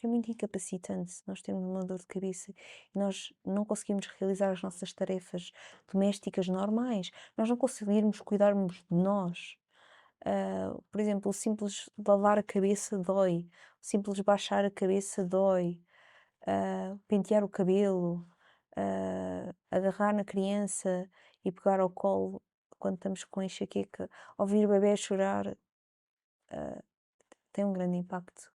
porque é muito incapacitante. Nós temos uma dor de cabeça e nós não conseguimos realizar as nossas tarefas domésticas normais, nós não conseguirmos cuidarmos de nós. Por exemplo, o simples de lavar a cabeça dói, o simples baixar a cabeça dói, pentear o cabelo, agarrar na criança e pegar ao colo quando estamos com enxaqueca, ouvir o bebé chorar, ah, tem um grande impacto.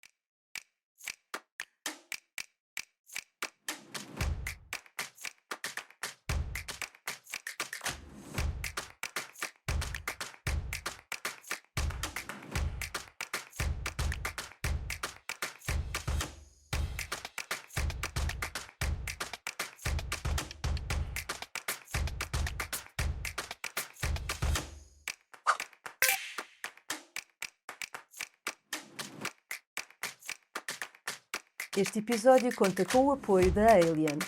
Este episódio conta com o apoio da Alien.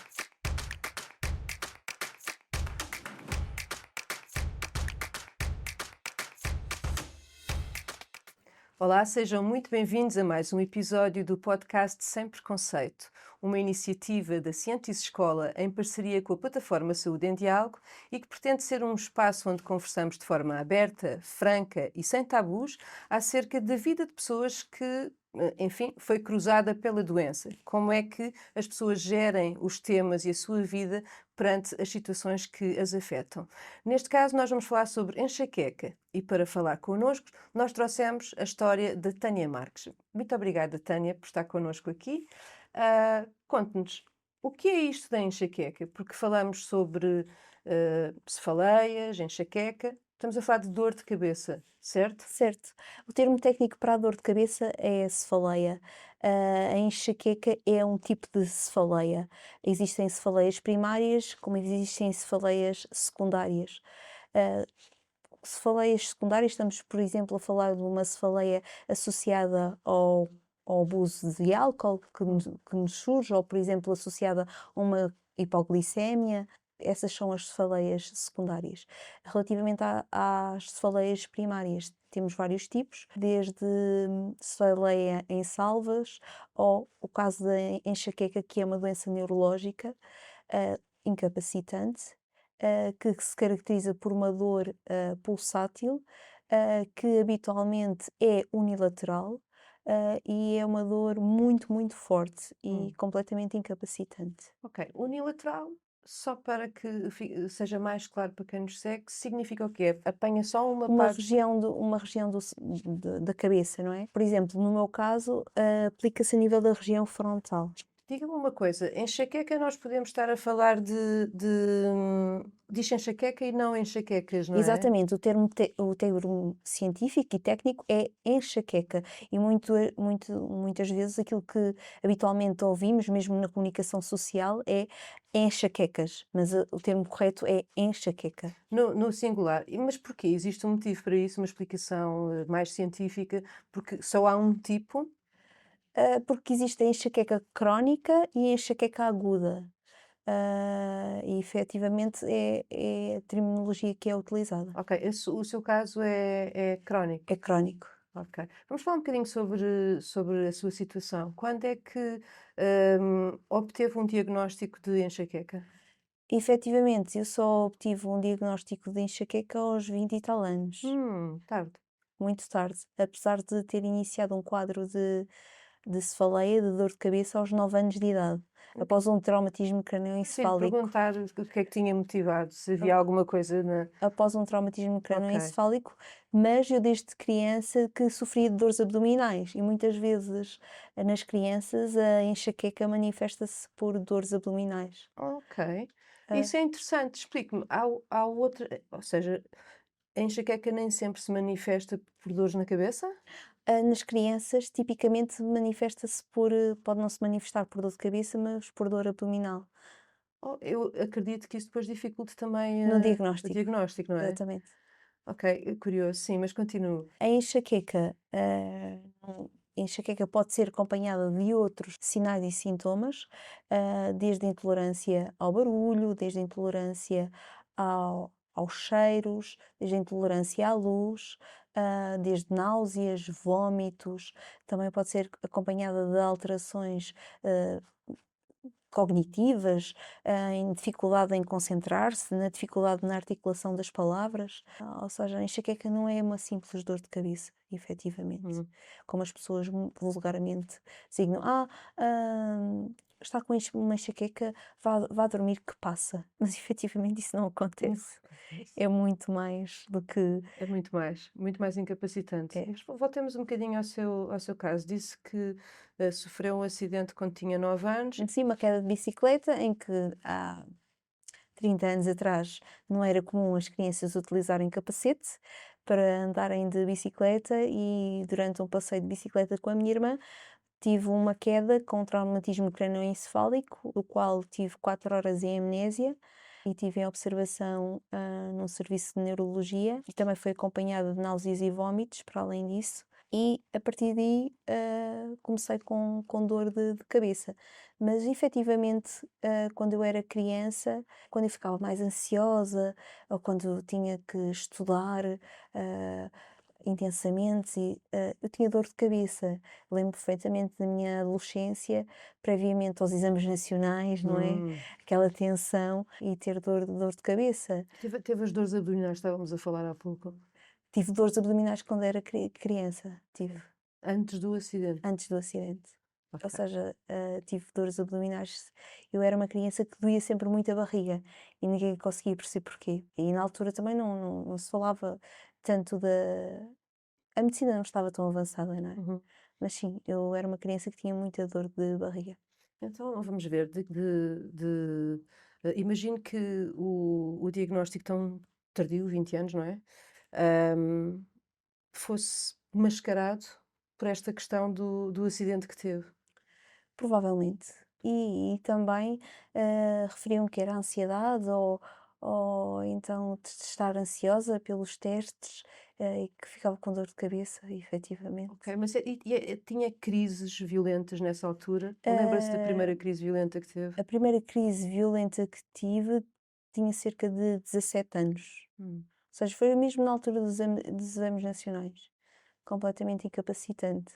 Olá, sejam muito bem-vindos a mais um episódio do podcast Sem Preconceito, uma iniciativa da Cientes Escola em parceria com a plataforma Saúde em Diálogo e que pretende ser um espaço onde conversamos de forma aberta, franca e sem tabus acerca da vida de pessoas que, enfim, foi cruzada pela doença. Como é que as pessoas gerem os temas e a sua vida perante as situações que as afetam. Neste caso, nós vamos falar sobre enxaqueca e para falar connosco, nós trouxemos a história da Tânia Marques. Muito obrigada, Tânia, por estar connosco aqui. Conte-nos, o que é isto da enxaqueca? Porque falamos sobre cefaleias, enxaqueca, estamos a falar de dor de cabeça, certo? Certo. O termo técnico para a dor de cabeça é cefaleia. A enxaqueca é um tipo de cefaleia. Existem cefaleias primárias, como existem cefaleias secundárias. Ah, Cefaleias secundárias, estamos, por exemplo, a falar de uma cefaleia associada ao abuso de álcool que nos surge, ou, por exemplo, associada a uma hipoglicemia. Essas são as cefaleias secundárias. Relativamente às cefaleias primárias, temos vários tipos, desde cefaleia em salvas, ou o caso da enxaqueca, que é uma doença neurológica, incapacitante, que se caracteriza por uma dor pulsátil, que habitualmente é unilateral, e é uma dor muito, muito forte e Hum. completamente incapacitante. Ok, unilateral, só para que seja mais claro para quem nos segue, significa o quê? Apanha só uma parte. Uma região da cabeça, não é? Por exemplo, no meu caso, aplica-se a nível da região frontal. Diga-me uma coisa, enxaqueca nós podemos estar a falar diz enxaqueca e não enxaquecas, não é? Exatamente, o termo científico e técnico é enxaqueca e muitas vezes aquilo que habitualmente ouvimos, mesmo na comunicação social, é enxaquecas, mas o termo correto é enxaqueca. No singular. Mas porquê? Existe um motivo para isso, uma explicação mais científica? Porque só há um tipo? Porque existe a enxaqueca crónica e a enxaqueca aguda, e efetivamente é a terminologia que é utilizada, Ok, o seu caso é crónico. é crónico. Ok. Vamos falar um bocadinho sobre a sua situação. Quando é que obteve um diagnóstico de enxaqueca? Efetivamente, eu só obtive um diagnóstico de enxaqueca aos 20 e tal anos. Tarde. Muito tarde, apesar de ter iniciado um quadro de cefaleia, de dor de cabeça, aos 9 anos de idade, Ok. após um traumatismo Pois ia lhe crânioencefálico. perguntar o que é que tinha motivado, se havia A alguma coisa na. Após um traumatismo Ok. crânioencefálico, mas eu desde criança que sofria de dores abdominais e muitas vezes, nas crianças a enxaqueca manifesta-se por dores abdominais. Ok. Ah, Isso é interessante. Explique-me. Há outra. Ou seja, a enxaqueca nem sempre se manifesta por dores na cabeça? Nas crianças, tipicamente manifesta-se pode não se manifestar por dor de cabeça, mas por dor abdominal, Oh, eu acredito que isso depois dificulte também no o diagnóstico, diagnóstico, não é? exatamente. Ok, é curioso, sim, mas continuo. A enxaqueca pode ser acompanhada de outros sinais e sintomas, desde a intolerância ao barulho, desde a intolerância aos cheiros, desde a intolerância à luz, desde náuseas, vômitos, também pode ser acompanhada de alterações, ah, cognitivas, em dificuldade em concentrar-se, na dificuldade na articulação das palavras. Ou seja, a enxaqueca não é uma simples dor de cabeça, efetivamente, Uhum. como as pessoas vulgarmente designam: está com uma enxaqueca, vá dormir que passa", mas efetivamente isso não Não acontece. acontece. É muito mais do que É muito mais incapacitante. é. Mas voltemos um bocadinho ao seu caso. Disse que, sofreu um acidente quando tinha 9 anos. Sim, uma queda de bicicleta em que há 30 anos atrás não era comum as crianças utilizarem capacete para andarem de bicicleta e durante um passeio de bicicleta com a minha irmã tive uma queda com traumatismo crânioencefálico, do qual tive 4 horas em amnésia e tive em observação, num serviço de neurologia e também foi acompanhada de náuseas e vómitos, para além disso. E a partir daí, comecei com dor de cabeça. Mas efetivamente, quando eu era criança, quando eu ficava mais ansiosa ou quando tinha que estudar, ah, intensamente eu tinha dor de cabeça. Lembro perfeitamente da minha adolescência, previamente aos exames nacionais, não é? Hum. Aquela tensão e ter dor de cabeça. Teve as dores abdominais, estávamos a falar há pouco, Tive dores abdominais quando era criança, tive, antes do acidente. antes do acidente. Ou Ok. seja, tive dores abdominais. Eu era uma criança que doía sempre muito a barriga e ninguém conseguia perceber porquê. E na altura também não se falava tanto da. A medicina não estava tão avançada, não é? Uhum. Mas sim, eu era uma criança que tinha muita dor de barriga. Então vamos ver, imagino que o diagnóstico tão tardio, 20 anos, não é? Hum, fosse mascarado por esta questão do acidente que teve. Provavelmente. E também, referiam que era ansiedade ou então de estar ansiosa pelos testes, e que ficava com dor de cabeça, efetivamente. Ok, mas tinha crises violentas nessa altura? Lembra-se da Ah, primeira crise violenta que teve? a primeira crise violenta que tive tinha cerca de 17 anos. Hum. Ou seja, foi mesmo na altura dos exames nacionais. Completamente incapacitante.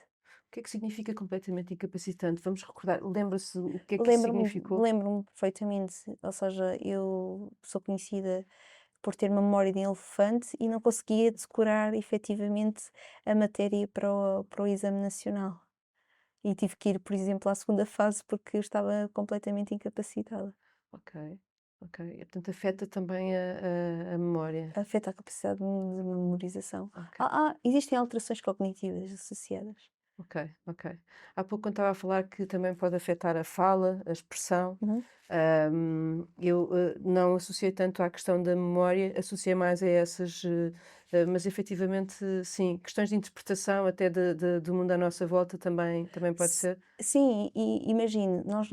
O que é que significa completamente incapacitante? Vamos recordar, lembra-se o que é que isso Lembro-me significou? lembro-me perfeitamente, ou seja, eu sou conhecida por ter uma memória de elefante e não conseguia decorar efetivamente a matéria para o exame nacional. E tive que ir, por exemplo, à segunda fase porque eu estava completamente incapacitada. Ok, ok. E, portanto, afeta também a memória. Afeta a capacidade de memorização. Ok. Existem alterações cognitivas associadas. Ok, ok. Há pouco quando estava a falar que também pode afetar a fala, a expressão, Uhum. eu, não associei tanto à questão da memória, associei mais a essas, mas efetivamente, sim, questões de interpretação até do mundo à nossa volta também pode S ser? sim, e imagine, nós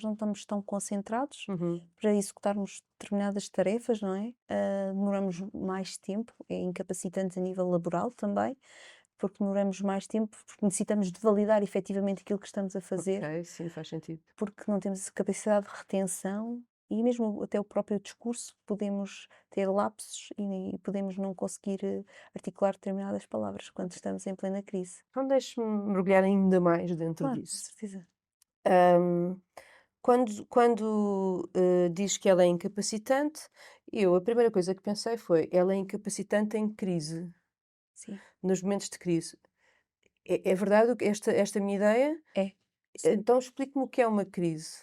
não estamos tão concentrados Uhum, para executarmos determinadas tarefas, não é? Demoramos mais tempo, é incapacitante a nível laboral também, porque demoramos mais tempo, porque necessitamos de validar efetivamente aquilo que estamos a fazer, ok, sim, faz sentido. porque não temos capacidade de retenção e mesmo até o próprio discurso podemos ter lapsos e podemos não conseguir articular determinadas palavras quando Ok. estamos em plena crise. Então deixe-me mergulhar ainda mais dentro Claro, com disso. certeza. Hum, quando, diz que ela é incapacitante, a primeira coisa que pensei foi: ela é incapacitante em crise, Sim, nos momentos de crise. É verdade esta minha ideia? é. Sim. Então explique-me o que é uma crise.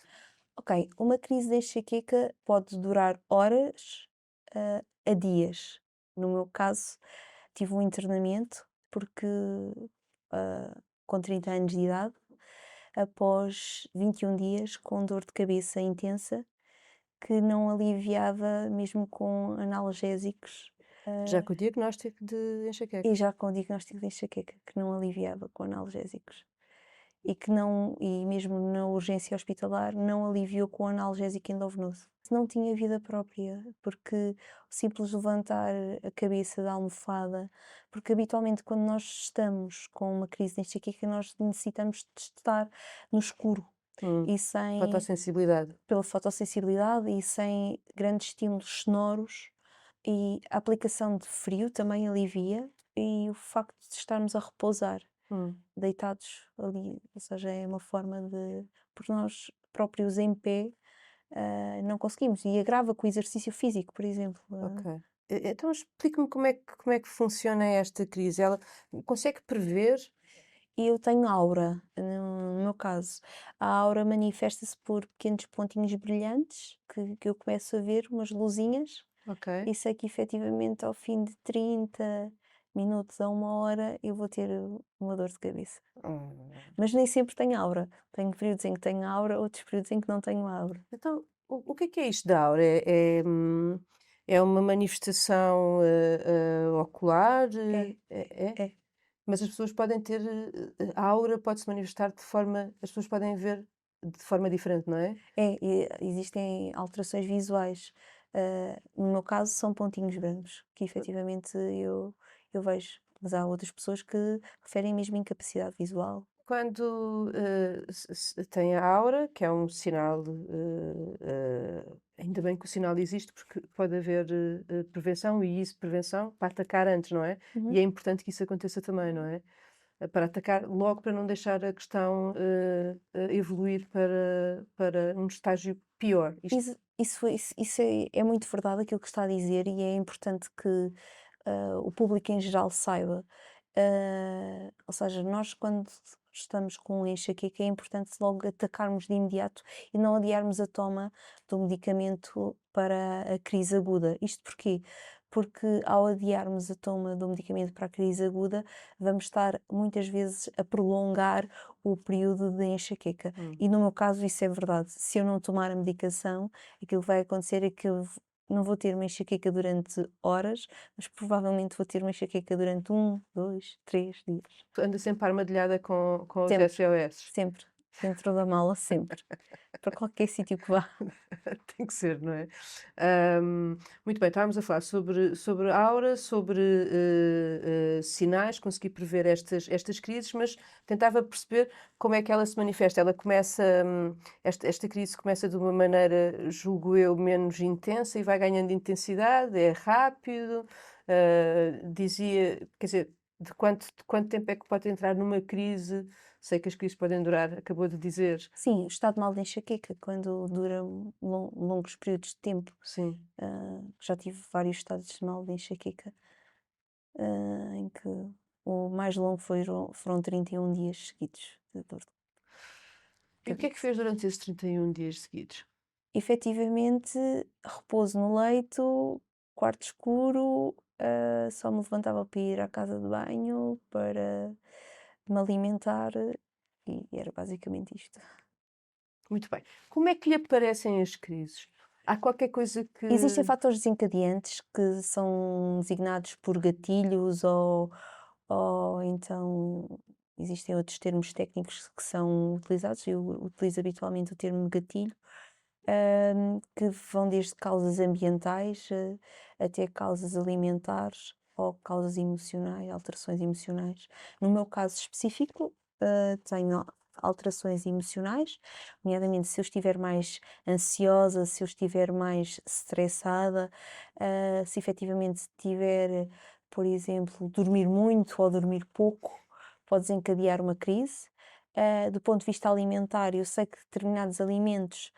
Ok, uma crise de enxaqueca pode durar horas, a dias. No meu caso, tive um internamento porque, com 30 anos de idade, após 21 dias com dor de cabeça intensa, que não aliviava mesmo com analgésicos, Já com o diagnóstico de enxaqueca. e já com o diagnóstico de enxaqueca, que não aliviava com analgésicos. E que não e mesmo na urgência hospitalar, não aliviou com analgésico endovenoso. Não tinha vida própria, porque o simples levantar a cabeça da almofada porque habitualmente quando nós estamos com uma crise de enxaqueca, nós necessitamos de estar no escuro Hum, e sem fotossensibilidade. pela fotossensibilidade e sem grandes estímulos sonoros, e a aplicação de frio também alivia. e o facto de estarmos a repousar, Hum, deitados ali, ou seja, é uma forma de porque nós próprios em pé, não conseguimos e agrava com o exercício físico, por exemplo. ok. Então explique-me como é que funciona esta crise. Ela consegue prever? E eu tenho aura, no meu caso. A aura manifesta-se por pequenos pontinhos brilhantes que eu começo a ver, umas luzinhas, Ok. e sei que efetivamente ao fim de 30 minutos a 1 hora eu vou ter uma dor de cabeça. Hum. Mas nem sempre tenho aura. Tenho períodos em que tenho aura, outros períodos em que não tenho aura. Então, o que é isto da aura? É uma manifestação, ocular? É, É? é, Mas as pessoas podem ter, a aura pode-se manifestar de forma as pessoas podem ver de forma diferente, não é? existem alterações visuais. No meu caso são pontinhos brancos, que efetivamente eu vejo. Mas há outras pessoas que referem mesmo incapacidade visual. Quando, se tem a aura, que é um sinal, ainda bem que o sinal existe, porque pode haver, prevenção e isso prevenção para atacar antes, não é? E Uhum. é importante que isso aconteça também, não é? Para atacar logo, para não deixar a questão, evoluir para um estágio pior. Isto Isso é muito verdade aquilo que está a dizer e é importante que o público em geral saiba. Ou seja, nós quando estamos com enxaqueca é importante logo atacarmos de imediato e não adiarmos a toma do medicamento para a crise aguda. Isto porquê? Porque ao adiarmos a toma do medicamento para a crise aguda, vamos estar muitas vezes a prolongar o período de enxaqueca. hum. E no meu caso isso é verdade. Se eu não tomar a medicação, aquilo que vai acontecer é que eu não vou ter uma enxaqueca durante horas, mas provavelmente vou ter uma enxaqueca durante 1, 2, 3 dias. Anda sempre armadilhada com os Sempre, SOS. sempre, dentro da mala, sempre, para qualquer sítio que vá. Tem que ser, não é? Muito bem, estávamos a falar sobre aura, sobre sinais, consegui prever estas crises, mas tentava perceber como é que ela se manifesta. Ela começa, esta crise começa de uma maneira, julgo eu, menos intensa e vai ganhando intensidade, é rápido. Dizia, quer dizer, de quanto tempo é que pode entrar numa crise? Sei que as crises podem durar, acabou de dizer, Sim, o estado mal de enxaqueca, quando dura longos períodos de tempo. sim. Já tive vários estados de mal de enxaqueca, em que o mais longo foram 31 dias seguidos de dor de E o que é que cabeça. fez durante esses 31 dias seguidos? Efetivamente, repouso no leito, quarto escuro, só me levantava para ir à casa de banho, para me alimentar e era basicamente isto. Muito bem. Como é que lhe aparecem as crises? Há qualquer coisa que Existem fatores desencadeantes que são designados por gatilhos ou então existem outros termos técnicos que são utilizados. Eu utilizo habitualmente o termo gatilho, que vão desde causas ambientais, até causas alimentares ou causas emocionais, alterações emocionais. No meu caso específico, tenho alterações emocionais, nomeadamente se eu estiver mais ansiosa, se eu estiver mais estressada, se efetivamente tiver, por exemplo, dormir muito ou dormir pouco, pode desencadear uma crise. Do ponto de vista alimentar, eu sei que determinados alimentos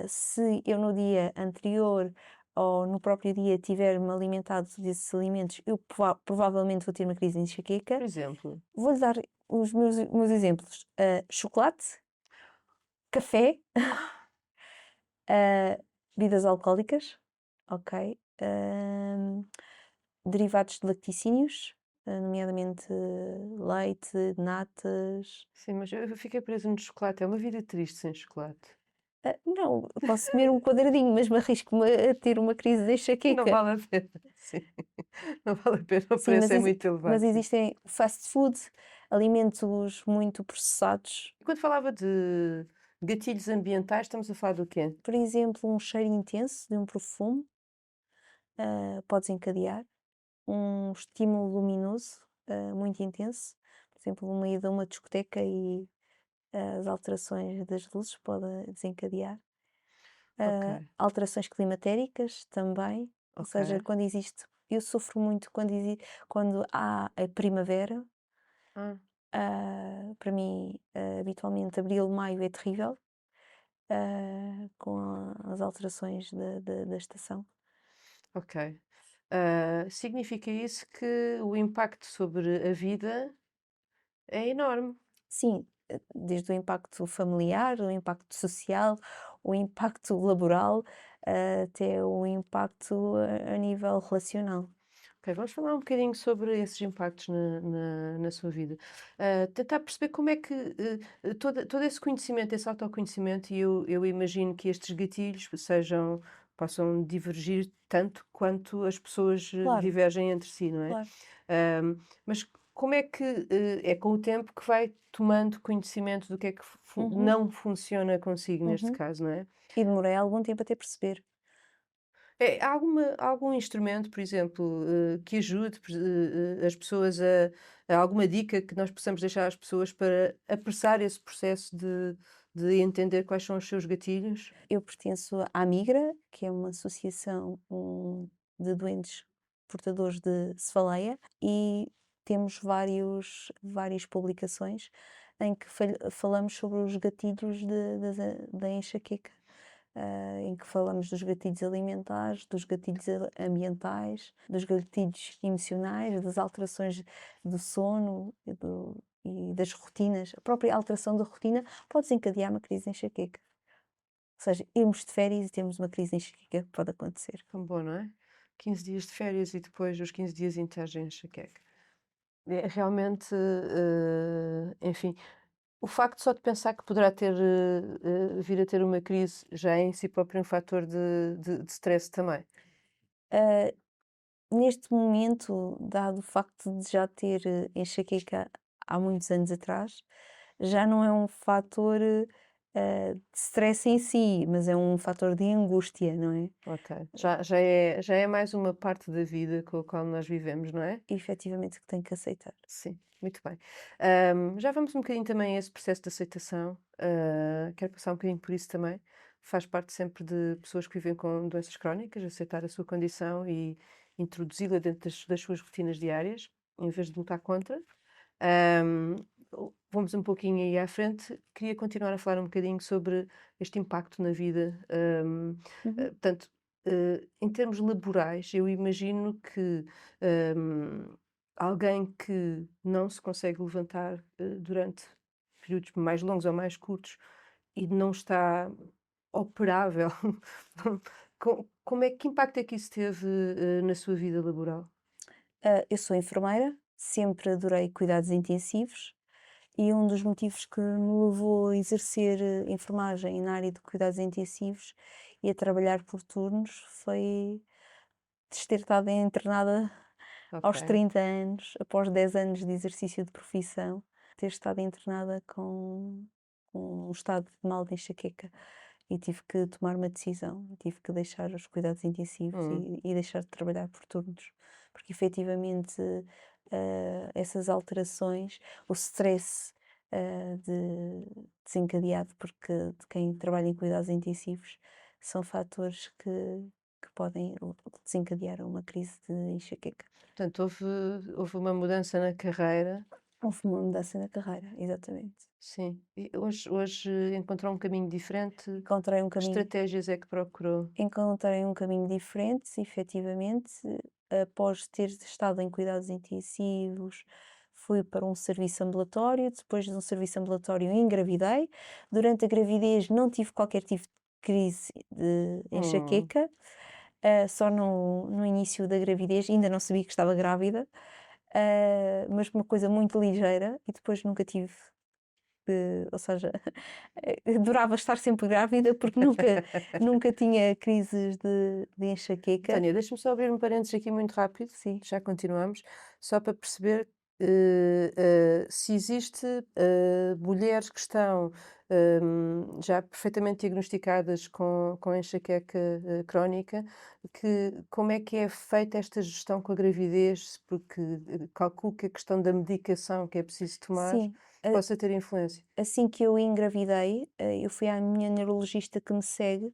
se eu no dia anterior ou no próprio dia tiver-me alimentado desses alimentos, eu provavelmente vou ter uma crise de por enxaqueca. exemplo, Vou-lhe dar os meus exemplos: chocolate, café, ah, bebidas alcoólicas, ok? Derivados de laticínios, nomeadamente leite, natas. sim, mas eu fiquei presa no chocolate. É uma vida triste sem chocolate. Não, eu posso comer um quadradinho, mas me arrisco-me a ter uma crise de Não enxaqueca. vale a pena. Sim, não vale a pena. O Sim, preço é muito mas elevado, sim. existem fast food, alimentos muito processados. E quando falava de gatilhos ambientais, estamos a falar do quê? Por exemplo, um cheiro intenso de um perfume, pode desencadear. Um estímulo luminoso, muito intenso. Por exemplo, uma ida a uma discoteca e as alterações das luzes podem desencadear. Ok, Alterações climatéricas também, ou ok. seja, quando existe eu sofro muito quando há a primavera. Ah, Para mim, habitualmente abril, maio é terrível, com as alterações da estação. ok. Significa isso que o impacto sobre a vida é enorme. Sim, desde o impacto familiar, o impacto social, o impacto laboral, até o impacto a nível relacional. Ok, vamos falar um bocadinho sobre esses impactos na sua vida. Tentar perceber como é que todo esse conhecimento, esse autoconhecimento, e eu imagino que estes gatilhos possam divergir tanto quanto as pessoas Claro, divergem entre si, não é? claro. Mas como é que é com o tempo que vai tomando conhecimento do que é que Uhum, não funciona consigo neste uhum. caso, não é? E demorei algum tempo até perceber. Há algum instrumento, por exemplo, que ajude as pessoas a alguma dica que nós possamos deixar às pessoas para apressar esse processo de entender quais são os seus gatilhos? Eu pertenço à Migra, que é uma associação, de doentes portadores de cefaleia, e temos várias publicações em que falamos sobre os gatilhos da enxaqueca, em que falamos dos gatilhos alimentares, dos gatilhos ambientais, dos gatilhos emocionais, das alterações do sono e das rotinas. A própria alteração da rotina pode desencadear uma crise de enxaqueca. Ou seja, irmos de férias e termos uma crise de enxaqueca pode acontecer. Tão bom, não é? 15 dias de férias e depois os 15 dias inteiros em enxaqueca. É realmente, enfim, o facto só de pensar que poderá vir a ter uma crise já é em si próprio um fator de stress também. Ah, Neste momento, dado o facto de já ter enxaqueca há muitos anos atrás, já não é um fator de stress em si, mas é um fator de angústia, não é? Ok. Já é mais uma parte da vida com a qual nós vivemos, não é? E efetivamente que tenho que aceitar. Sim, muito bem. Já vamos um bocadinho também a esse processo de aceitação. Quero passar um bocadinho por isso também. Faz parte sempre de pessoas que vivem com doenças crónicas, aceitar a sua condição e introduzi-la dentro das suas rotinas diárias, em vez de lutar contra. Ahm, Vamos um pouquinho aí à frente. Queria continuar a falar um bocadinho sobre este impacto na vida. Uhum. Portanto, em termos laborais, eu imagino que ahm, alguém que não se consegue levantar durante períodos mais longos ou mais curtos e não está operável, como é que impacto é que isso teve na sua vida laboral? Eu sou enfermeira, sempre adorei cuidados intensivos. E um dos motivos que me levou a exercer enfermagem na área de cuidados intensivos e a trabalhar por turnos foi ter estado internada Ok. aos 30 anos, após 10 anos de exercício de profissão, ter estado internada com um estado de mal de enxaqueca e tive que tomar uma decisão, tive que deixar os cuidados intensivos Hum. e deixar de trabalhar por turnos, porque efetivamente essas alterações, o stress desencadeado porque de quem trabalha em cuidados intensivos são fatores que podem desencadear uma crise de enxaqueca. Portanto, houve uma mudança na carreira, Houve uma mudança na carreira, exatamente. sim. E hoje encontrou um caminho diferente. Encontrei um Que caminho estratégias é que procurou? encontrei um caminho diferente, efetivamente, após ter estado em cuidados intensivos, fui para um serviço ambulatório, depois de um serviço ambulatório engravidei. Durante a gravidez não tive qualquer tipo de crise de Hum, enxaqueca, só no início da gravidez, ainda não sabia que estava grávida, mas uma coisa muito ligeira e depois nunca tive, ou seja, adorava estar sempre grávida porque nunca tinha crises de enxaqueca. Tânia, deixa-me só abrir um parênteses aqui muito rápido, Sim, já continuamos, só para perceber se existe mulheres que estão já perfeitamente diagnosticadas com enxaqueca crónica, como é que é feita esta gestão com a gravidez, porque calculo que a questão da medicação que é preciso tomar sim. A possa ter influência. Assim que eu engravidei, eu fui à minha neurologista que me segue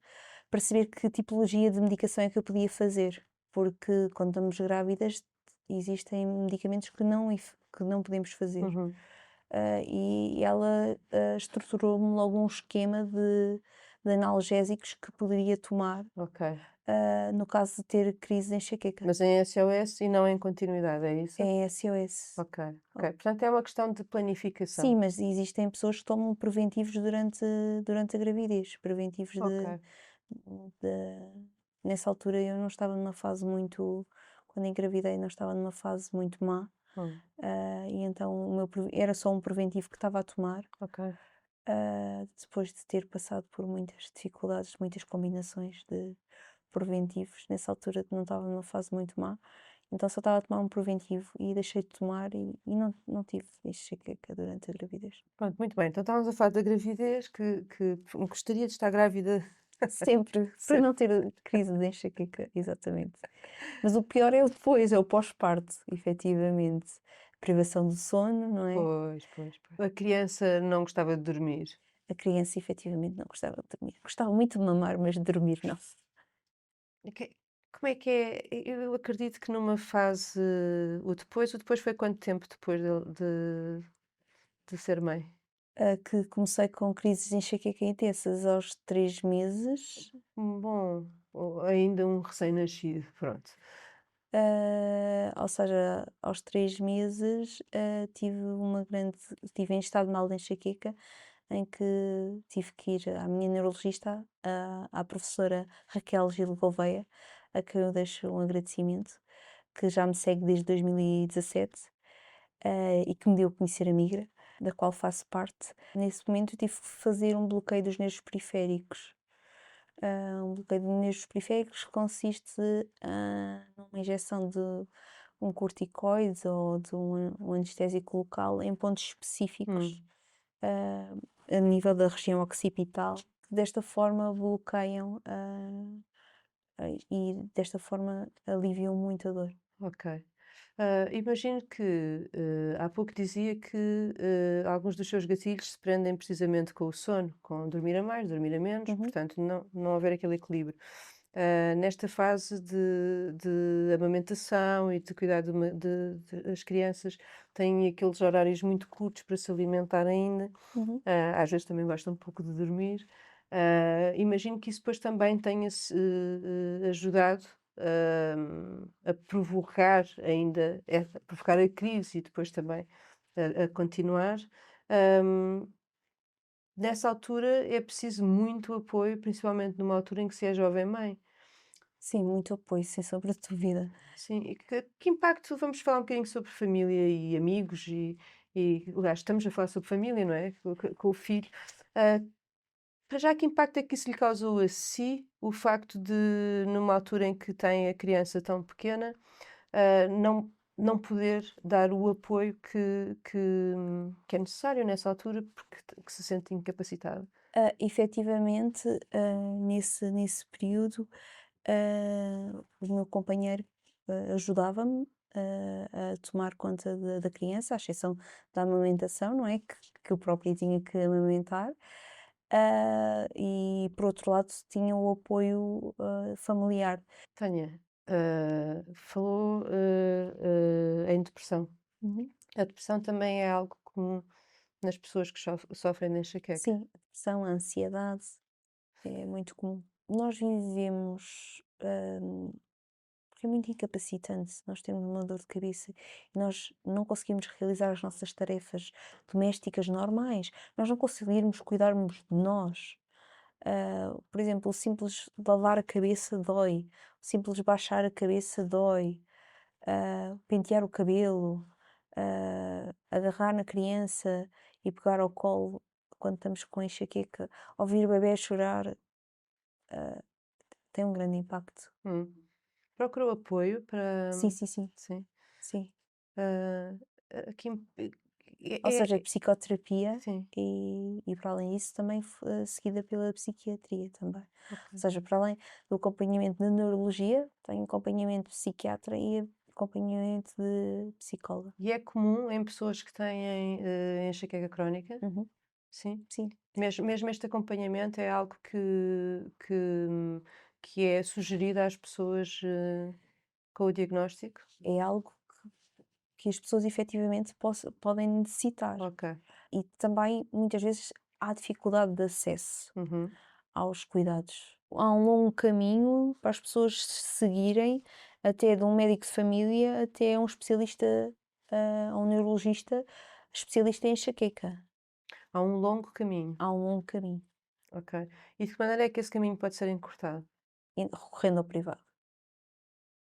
para saber que tipologia de medicação é que eu podia fazer. porque quando estamos grávidas existem medicamentos que não podemos fazer. Uhum. E ela estruturou-me logo um esquema de analgésicos que poderia tomar Ok. no caso de ter crise de enxaqueca. Mas em SOS e não em continuidade, é isso? É SOS. Ok, ok. Portanto, é uma questão de planificação. Sim, mas existem pessoas que tomam preventivos durante a gravidez, preventivos Ok. de nessa altura eu não estava numa fase muito quando engravidei não estava numa fase muito má, Hum, e então o meu era só um preventivo que estava a tomar, ok. depois de ter passado por muitas dificuldades, muitas combinações de preventivos, nessa altura não estava numa fase muito má, então só estava a tomar um preventivo e deixei de tomar e não tive enxaqueca durante a gravidez. Pronto, muito bem. Então estávamos a falar da gravidez, que gostaria de estar grávida Sempre, para sempre. não ter crise de enxaqueca, exatamente. Mas o pior é o depois, é o pós-parto, efetivamente. Privação do sono, não é? Pois, pois, pois. A criança não gostava de dormir. A criança efetivamente não gostava de dormir. Gostava muito de mamar, mas de dormir não. E como é que é? Eu acredito que numa fase. O depois foi quanto tempo depois de ser mãe? Que comecei com crises de enxaqueca intensas aos 3 meses, Bom, ainda um recém-nascido, pronto. ou seja, aos 3 meses, tive em estado mal de enxaqueca, em que tive que ir à minha neurologista, à professora Raquel Gil Gouveia, a quem eu deixo um agradecimento, que já me segue desde 2017, e que me deu a conhecer a Migra, da qual faço parte. Nesse momento eu tive que fazer um bloqueio dos nervos periféricos. Um bloqueio de nervos periféricos que consiste, numa injeção de um corticoide ou de um anestésico local em pontos específicos, Hum, ah, a nível da região occipital, que desta forma bloqueiam, e desta forma aliviam muito a dor. ok. Imagino que há pouco dizia que alguns dos seus gatilhos se prendem precisamente com o sono, com dormir a mais, dormir a menos, Uhum, portanto, não haver aquele equilíbrio. Nesta fase de amamentação e de cuidar as crianças, têm aqueles horários muito curtos para se alimentar ainda, uhum. às vezes também gostam um pouco de dormir. Imagino que isso depois também tenha-se ajudado a provocar ainda, a provocar a crise e depois também a continuar. Hum, Nessa altura é preciso muito apoio, principalmente numa altura em que se é jovem mãe. Sim, muito apoio, sem sombra de dúvida. Sim, e que impacto, vamos falar um bocadinho sobre família e amigos aliás, estamos a falar sobre família, não é? Com o filho. Ah, para já, que impacto é que isso lhe causou a si, o facto de, numa altura em que tem a criança tão pequena, não poder dar o apoio que é necessário nessa altura, porque que se sente incapacitado? Efetivamente, nesse período, o meu companheiro, ajudava-me, a tomar conta da criança, à exceção da amamentação, não é, que eu própria tinha que amamentar, e por outro lado tinha o apoio, familiar. Tânia, falou em depressão. Uhum. A depressão também é algo comum nas pessoas que sofrem de enxaqueca. Sim, a depressão, a ansiedade é muito comum. Nós vivemos, porque é muito incapacitante. Nós temos uma dor de cabeça e nós não conseguimos realizar as nossas tarefas domésticas normais. Nós não conseguirmos cuidarmos de nós. Por exemplo, o simples de lavar a cabeça dói, o simples de baixar a cabeça dói, pentear o cabelo, agarrar na criança e pegar ao colo quando estamos com enxaqueca, ouvir o bebê chorar, tem um grande impacto. Hum. Procurou apoio para. Sim, sim, sim, Sim. sim. Ah, aqui Ou seja, é é. psicoterapia Sim, e para além disso também seguida pela psiquiatria também. ok. Ou seja, para além do acompanhamento de neurologia, tem acompanhamento de psiquiatra e acompanhamento de psicóloga. E é comum em pessoas que têm enxaqueca crónica? Uhum, Sim. sim. Mesmo este acompanhamento é algo que é sugerido às pessoas. Com o diagnóstico? É algo que as pessoas efetivamente podem necessitar. Ok. E também, muitas vezes, há dificuldade de acesso Uhum. aos cuidados. Há um longo caminho para as pessoas seguirem, até de um médico de família até um especialista, um neurologista especialista em enxaqueca. Há um longo caminho. Há um longo caminho, Ok. E de que maneira é que esse caminho pode ser encurtado? recorrendo ao privado.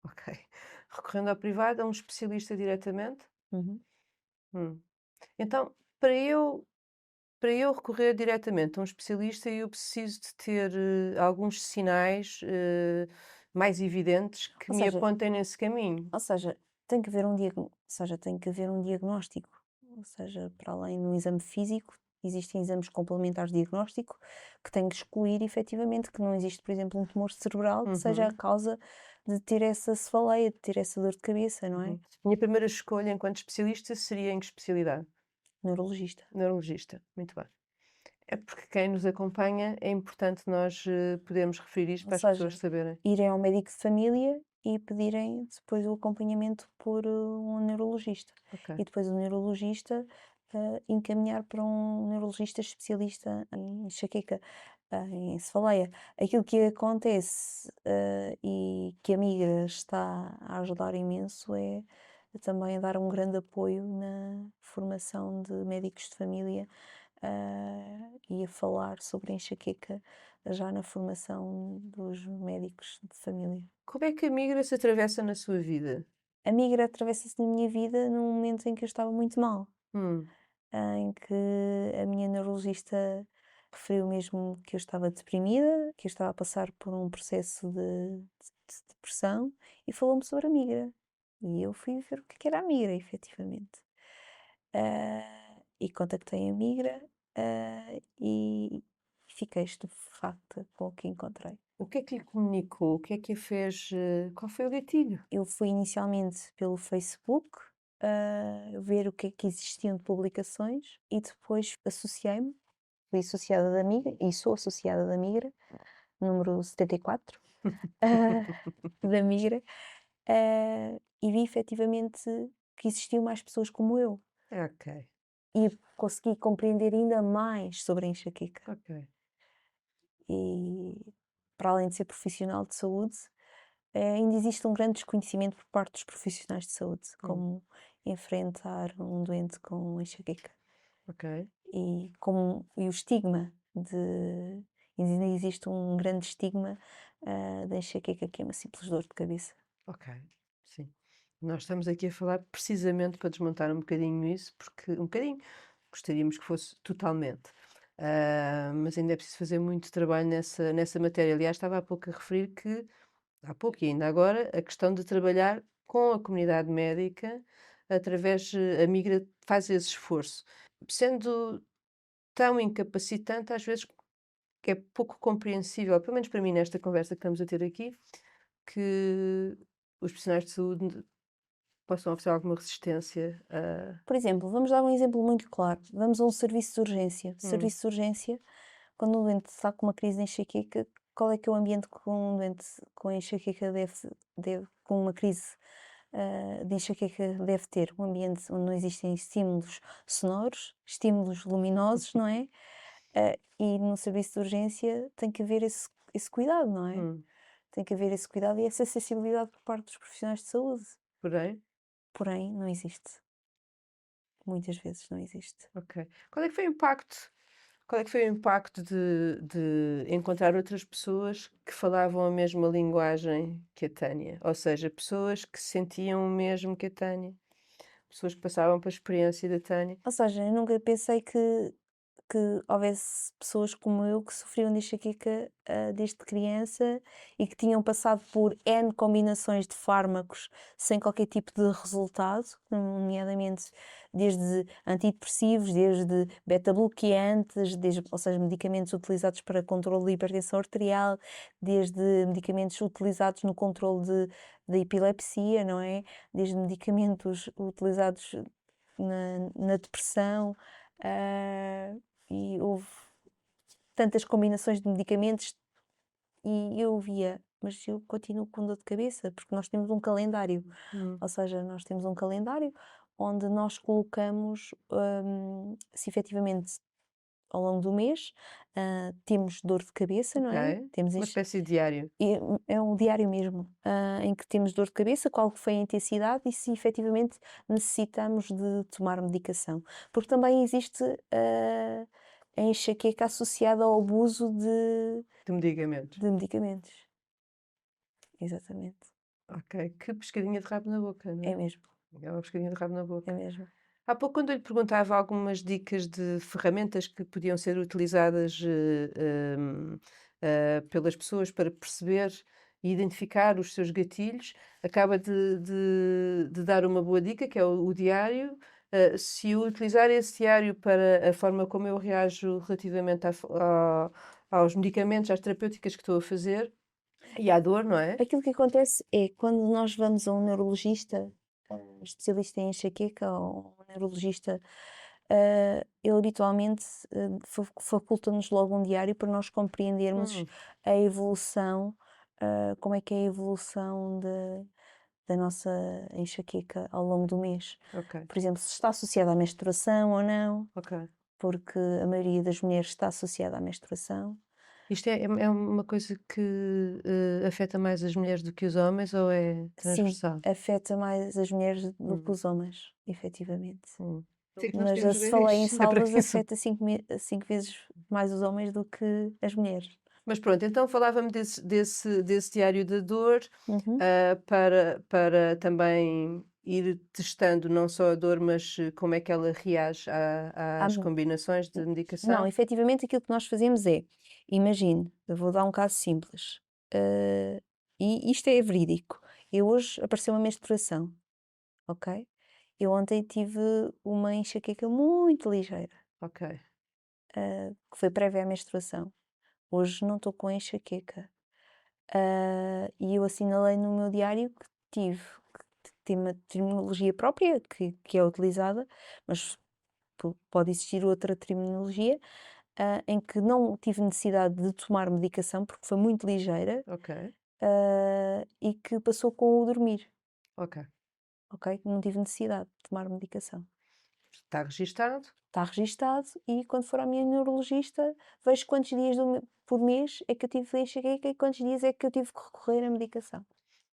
Ok. Recorrendo ao privado, a um especialista diretamente? Uhum. Hum. Então, para eu recorrer diretamente a um especialista, eu preciso de ter alguns sinais mais evidentes que Ou me seja apontem nesse caminho. ou seja, tem que haver um diagnóstico. Ou seja, para além do exame físico, existem exames complementares de diagnóstico que têm que excluir efetivamente que não existe, por exemplo, um tumor cerebral que seja a Uhum, causa de ter essa cefaleia, de ter essa dor de cabeça, não é? uhum. Minha primeira escolha enquanto especialista seria em que especialidade? Neurologista. Neurologista. Muito bem. É porque quem nos acompanha é importante nós podermos referir isto Ou para as pessoas seja, saberem. irem ao médico de família e pedirem depois o acompanhamento por um neurologista. Ok. E depois o neurologista encaminhar para um neurologista especialista em enxaqueca, em cefaleia. Aquilo que acontece e que a Migra está a ajudar imenso é também a dar um grande apoio na formação de médicos de família e a falar sobre a enxaqueca já na formação dos médicos de família. Como é que a migra se atravessa na sua vida? A migra atravessa-se na minha vida num momento em que eu estava muito mal, Hum, em que a minha neurologista referiu mesmo que eu estava deprimida, que eu estava a passar por um processo de depressão e falou-me sobre a migra. E eu fui ver o que era a migra, efetivamente. E contactei a migra, e fiquei estupefacta com o que encontrei. o que é que lhe comunicou? O que é que a fez? Qual foi o gatilho? Eu fui inicialmente pelo Facebook, ver o que é que existiam de publicações e depois associei-me, fui associada da Migra e sou associada da Migra, número 74, da Migra, e vi efetivamente que existiam mais pessoas como eu Ok, e consegui compreender ainda mais sobre a enxaqueca. ok. E para além de ser profissional de saúde, ainda existe um grande desconhecimento por parte dos profissionais de saúde, Hum, como enfrentar um doente com enxaqueca ok, e o estigma de ainda existe um grande estigma da enxaqueca que é uma simples dor de cabeça. ok. Sim. Nós estamos aqui a falar precisamente para desmontar um bocadinho isso, porque um bocadinho gostaríamos que fosse totalmente. Mas ainda é preciso fazer muito trabalho nessa matéria. Aliás, estava há pouco a referir que, há pouco e ainda agora, a questão de trabalhar com a comunidade médica através, a Migra faz esse esforço. Sendo tão incapacitante, às vezes que é pouco compreensível, pelo menos para mim nesta conversa que estamos a ter aqui, que os profissionais de saúde possam oferecer alguma resistência a Por exemplo, vamos dar um exemplo muito claro. Vamos a um serviço de urgência. hum, Serviço de urgência, quando um doente está com uma crise de enxaqueca, qual é que é o ambiente que um doente com enxaqueca com uma crise de enxaqueca deve ter? Um ambiente onde não existem estímulos sonoros, estímulos luminosos, não é? E no serviço de urgência tem que haver esse cuidado, não é? hum, Tem que haver esse cuidado e essa sensibilidade por parte dos profissionais de saúde. porém, Porém, não existe. Muitas vezes não existe. ok. Qual é que foi o impacto qual é que foi o impacto de encontrar outras pessoas que falavam a mesma linguagem que a Tânia? Ou seja, pessoas que sentiam o mesmo que a Tânia, pessoas que passavam pela experiência da Tânia. Ou seja, eu nunca pensei que houvesse pessoas como eu que sofriam de enxaqueca, desde criança e que tinham passado por N combinações de fármacos sem qualquer tipo de resultado, nomeadamente desde antidepressivos, desde beta-bloqueantes, ou seja, medicamentos utilizados para controle de hipertensão arterial, desde medicamentos utilizados no controle da epilepsia, não é? Desde medicamentos utilizados na depressão. ah, e houve tantas combinações de medicamentos e eu via mas eu continuo com dor de cabeça, porque nós temos um calendário, Hum, ou seja, nós temos um calendário onde nós colocamos, se efetivamente ao longo do mês, temos dor de cabeça, não ok. é? Temos Uma este espécie de diário. é um diário mesmo, em que temos dor de cabeça, qual foi a intensidade e se efetivamente necessitamos de tomar medicação. Porque também existe, a enxaqueca associada ao abuso De medicamentos. de medicamentos. Exatamente. Ok, que pescadinha de rabo na boca, não É é? mesmo, É uma pescadinha de rabo na é boca. mesmo. Há pouco, quando eu lhe perguntava algumas dicas de ferramentas que podiam ser utilizadas pelas pessoas para perceber e identificar os seus gatilhos, acaba de dar uma boa dica, que é o diário. Se eu utilizar esse diário para a forma como eu reajo relativamente aos medicamentos, às terapêuticas que estou a fazer e à dor, não é? Aquilo que acontece é quando nós vamos a um neurologista, especialista em enxaqueca ou um neurologista, ele habitualmente, faculta-nos logo um diário para nós compreendermos Hum, a evolução, como é que é a evolução da nossa enxaqueca ao longo do mês. ok, Por exemplo, se está associada à menstruação ou não, ok. porque a maioria das mulheres está associada à menstruação. Isto é uma coisa que, afeta mais as mulheres do que os homens ou é Sim, transversal? afeta mais as mulheres do que Hum, os homens, efetivamente. hum. Sim, nós Mas temos se falei em bebés, ainda para salvas, isso. afeta 5 vezes mais os homens do que as mulheres. Mas pronto, então falava-me desse diário da dor, Uhum. para também ir testando não só a dor, mas como é que ela reage Há às combinações de Não, medicação? efetivamente aquilo que nós fazemos é, imagine, eu vou dar um caso simples, e isto é verídico. Eu hoje apareceu uma menstruação, ok? Eu ontem tive uma enxaqueca muito ligeira, Ok, que foi prévia à menstruação. Hoje não estou com enxaqueca. E eu assinalei no meu diário que tive, que tem uma terminologia própria que é utilizada, mas pode existir outra terminologia, em que não tive necessidade de tomar medicação porque foi muito ligeira, ok, e que passou com o dormir, ok. ok? Não tive necessidade de tomar medicação. Está registado? Está registado e quando for à minha neurologista, vejo quantos dias por mês é que eu tive enxaqueca e quantos dias é que eu tive que recorrer à medicação.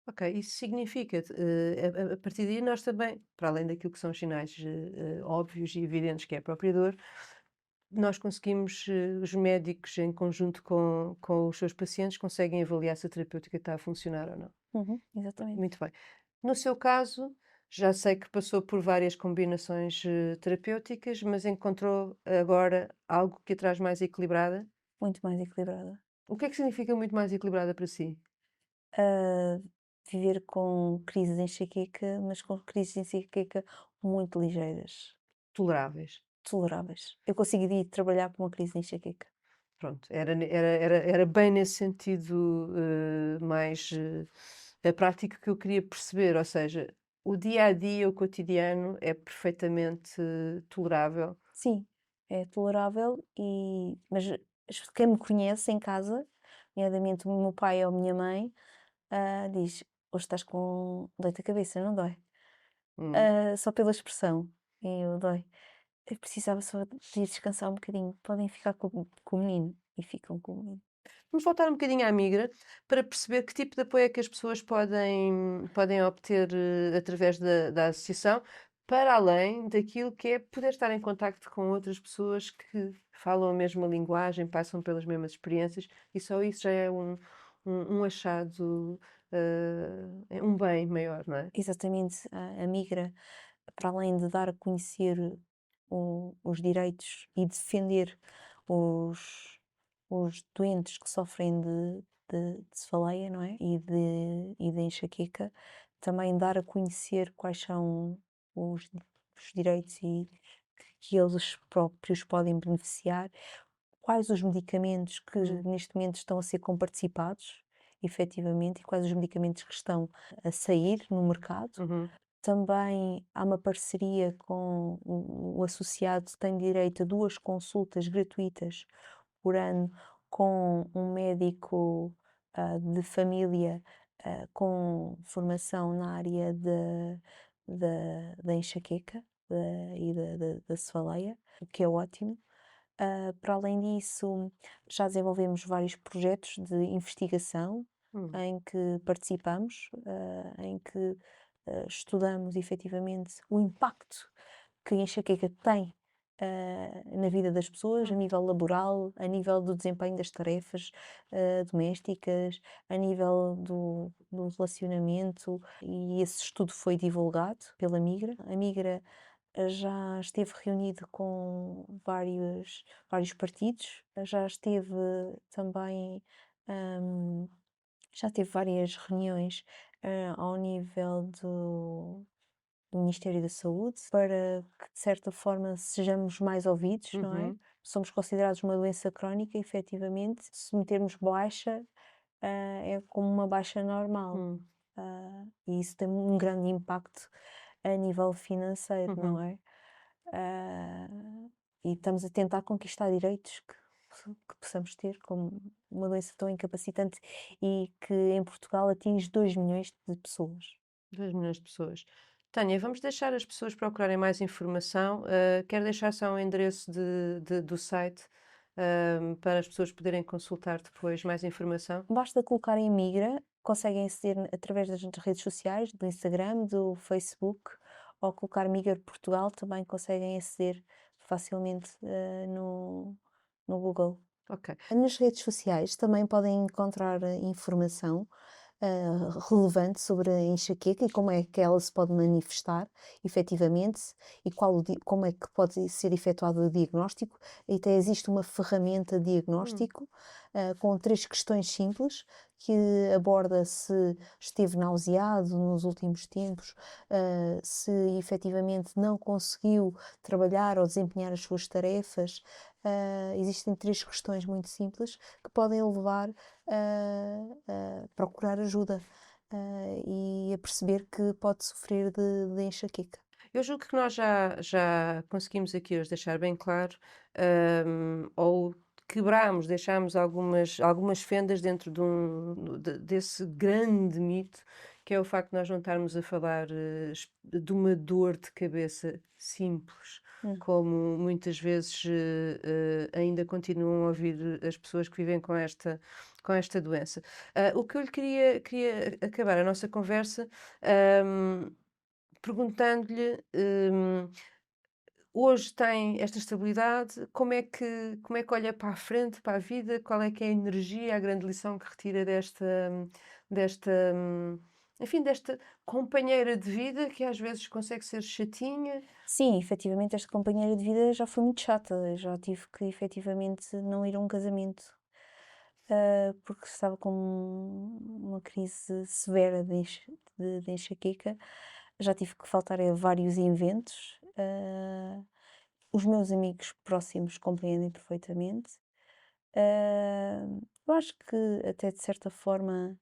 Ok, isso significa, a partir daí nós também, para além daquilo que são os sinais óbvios e evidentes que é a própria dor, nós conseguimos, os médicos em conjunto com os seus pacientes, conseguem avaliar se a terapêutica está a funcionar ou não. Uhum, exatamente. Muito bem. No seu caso, já sei que passou por várias combinações terapêuticas, mas encontrou agora algo que a traz mais equilibrada. Muito mais equilibrada. O que é que significa muito mais equilibrada para si? A viver com crises de enxaqueca, mas com crises de enxaqueca muito ligeiras, Toleráveis. toleráveis. Eu conseguiria trabalhar com uma crise de enxaqueca. Pronto, era bem nesse sentido, mais, prático que eu queria perceber, ou seja, o dia a dia, o cotidiano é perfeitamente tolerável. Sim, é tolerável mas quem me conhece em casa, nomeadamente o meu pai ou a minha mãe, diz: "Hoje estás com dor de cabeça, não dói?" Hum. Só pela expressão, e eu: "Dói". Eu precisava só de ir descansar um bocadinho. Podem ficar com o menino, e ficam com o menino. Vamos voltar um bocadinho à migra, para perceber que tipo de apoio é que as pessoas podem obter, através da associação, para além daquilo que é poder estar em contacto com outras pessoas que falam a mesma linguagem, passam pelas mesmas experiências, e só isso já é um achado, é um bem maior, não é? Exatamente, a migra, para além de dar a conhecer os direitos e defender os, os doentes que sofrem de cefaleia, não é? E de enxaqueca, também dar a conhecer quais são os direitos e que eles próprios podem beneficiar, quais os medicamentos que Hum, neste momento estão a ser comparticipados, efetivamente, e quais os medicamentos que estão a sair no mercado. uhum, Também há uma parceria com o associado tem direito a 2 consultas gratuitas por ano com um médico, de família, com formação na área da enxaqueca, e da cefaleia, o que é ótimo. Para além disso, já desenvolvemos vários projetos de investigação hum, em que participamos, em que estudamos efetivamente o impacto que a enxaqueca tem na vida das pessoas, a hum, nível laboral, a nível do desempenho das tarefas domésticas, a nível do relacionamento, e esse estudo foi divulgado pela Migra. A Migra já esteve reunido com vários partidos, já esteve também, hum, já teve várias reuniões ao nível do Ministério da Saúde, para que, de certa forma, sejamos mais ouvidos, não é? uhum, Somos considerados uma doença crónica, efetivamente. Se metermos baixa, é como uma baixa normal. hum, E isso tem um grande impacto a nível financeiro, não uhum. é? Ah, e estamos a tentar conquistar direitos que possamos ter, como uma doença tão incapacitante e que em Portugal atinge 2 milhões de pessoas. 2 milhões de pessoas. Tânia, vamos deixar as pessoas procurarem mais informação. Quero deixar só o endereço do site, para as pessoas poderem consultar depois mais informação. Basta colocar em Migra, conseguem aceder através das redes sociais, do Instagram, do Facebook, ou colocar Migra Portugal, também conseguem aceder facilmente no Google. Ok. Nas redes sociais também podem encontrar informação relevante sobre a enxaqueca e como é que ela se pode manifestar efetivamente, e como é que pode ser efetuado o diagnóstico. E até existe uma ferramenta de Hum, diagnóstico com 3 questões simples que aborda se esteve nauseado nos últimos tempos, se efetivamente não conseguiu trabalhar ou desempenhar as suas tarefas. Existem 3 questões muito simples que podem levar a procurar ajuda, e a perceber que pode sofrer de enxaqueca. eu julgo que nós já conseguimos aqui hoje deixar bem claro, ou quebramos, deixámos algumas fendas dentro desse grande mito, que é o facto de nós não estarmos a falar, de uma dor de cabeça simples, Hum. como muitas vezes, ainda continuam a ouvir as pessoas que vivem com esta doença. O que eu lhe queria acabar a nossa conversa, hum, perguntando-lhe, hoje tem esta estabilidade, como é que olha para a frente, para a vida? Qual é que é a energia, a grande lição que retira desta, enfim, desta companheira de vida que às vezes consegue ser chatinha? Sim, efetivamente esta companheira de vida já foi muito chata, eu já tive que efetivamente não ir a um casamento, porque estava com uma crise severa de enxaqueca, já tive que faltar a vários eventos. Os meus amigos próximos compreendem perfeitamente. Ah, eu acho que até de certa forma,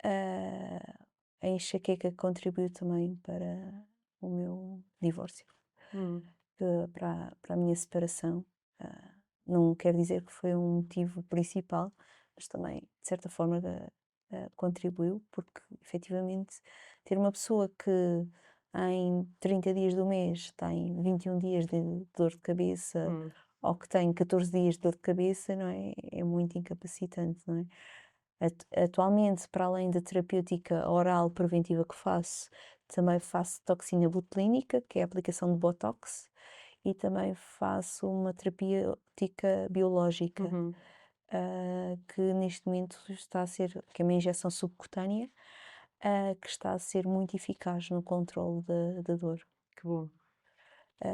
a enxaqueca contribuiu também para o meu divórcio, Hum, para a minha separação. Não quer dizer que foi um motivo principal, mas também de certa forma contribuiu, porque efetivamente ter uma pessoa que em 30 dias do mês tem 21 dias de dor de cabeça, hum, ou que tem 14 dias de dor de cabeça, não é? É muito incapacitante, não é? Atualmente, para além da terapêutica oral preventiva que faço, também faço toxina botulínica, que é a aplicação de botox, e também faço uma terapêutica biológica, uhum, que neste momento está a ser, que é uma injeção subcutânea, que está a ser muito eficaz no controle da dor. que bom.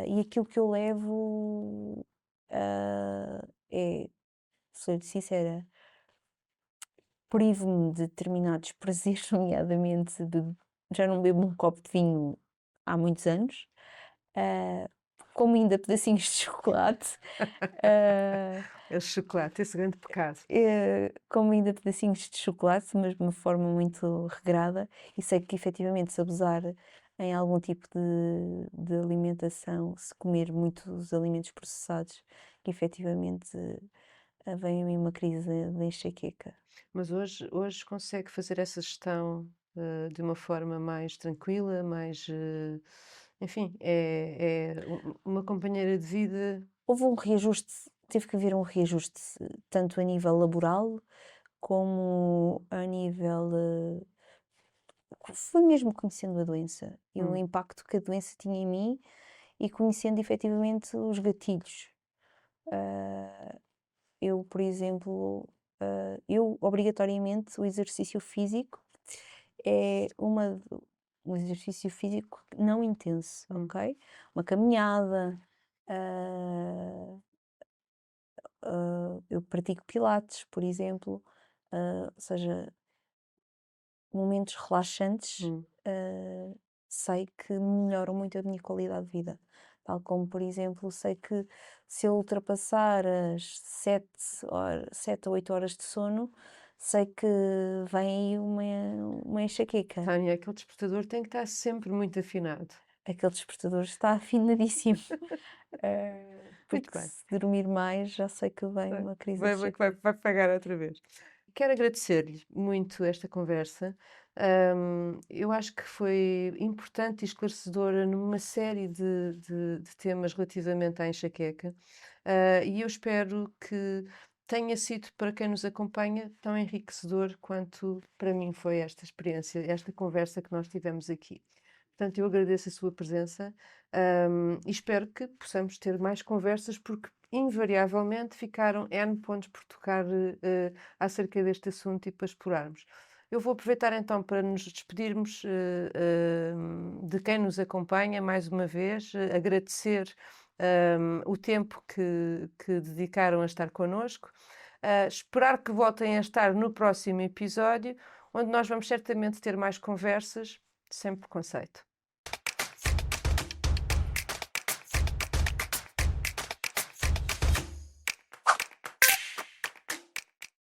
E aquilo que eu levo, sou sincera, privo-me de determinados prazeres, nomeadamente já não bebo um copo de vinho há muitos anos, ah, como ainda pedacinhos de chocolate, ah, Esse chocolate, esse grande pecado. como ainda pedacinhos de chocolate, mas de uma forma muito regrada, e sei que efetivamente se abusar em algum tipo de alimentação, se comer muitos alimentos processados, que efetivamente vem a mim uma crise de enxaqueca. Mas hoje consegue fazer essa gestão, de uma forma mais tranquila, mais, enfim, é uma companheira de vida. Houve um reajuste, teve que haver um reajuste, tanto a nível laboral como a nível, foi mesmo conhecendo a doença e o Hum, impacto que a doença tinha em mim e conhecendo efetivamente os gatilhos. Ah, eu, por exemplo, eu obrigatoriamente o exercício físico é um exercício físico não intenso, hum, ok? Uma caminhada, ah, eu pratico pilates, por exemplo, ou seja, momentos relaxantes, hum. sei que melhoram muito a minha qualidade de vida. Tal como, por exemplo, sei que se eu ultrapassar as 7 a 8 horas de sono, sei que vem aí uma enxaqueca. Tânia, aquele despertador tem que estar sempre muito afinado. Aquele despertador está afinadíssimo. Muito Porque bem. se dormir mais, já sei que vem Vai uma crise de vai enxaqueca. pagar outra vez. Quero agradecer-lhe muito esta conversa. Eu acho que foi importante e esclarecedora numa série de temas relativamente à enxaqueca, e eu espero que tenha sido para quem nos acompanha tão enriquecedor quanto para mim foi esta experiência, esta conversa que nós tivemos aqui. Portanto, eu agradeço a sua presença, e espero que possamos ter mais conversas, porque invariavelmente ficaram N pontos por tocar, acerca deste assunto e para explorarmos. Eu vou aproveitar então para nos despedirmos, de quem nos acompanha mais uma vez, agradecer, o tempo que dedicaram a estar connosco, esperar que voltem a estar no próximo episódio, onde nós vamos certamente ter mais conversas sem preconceito.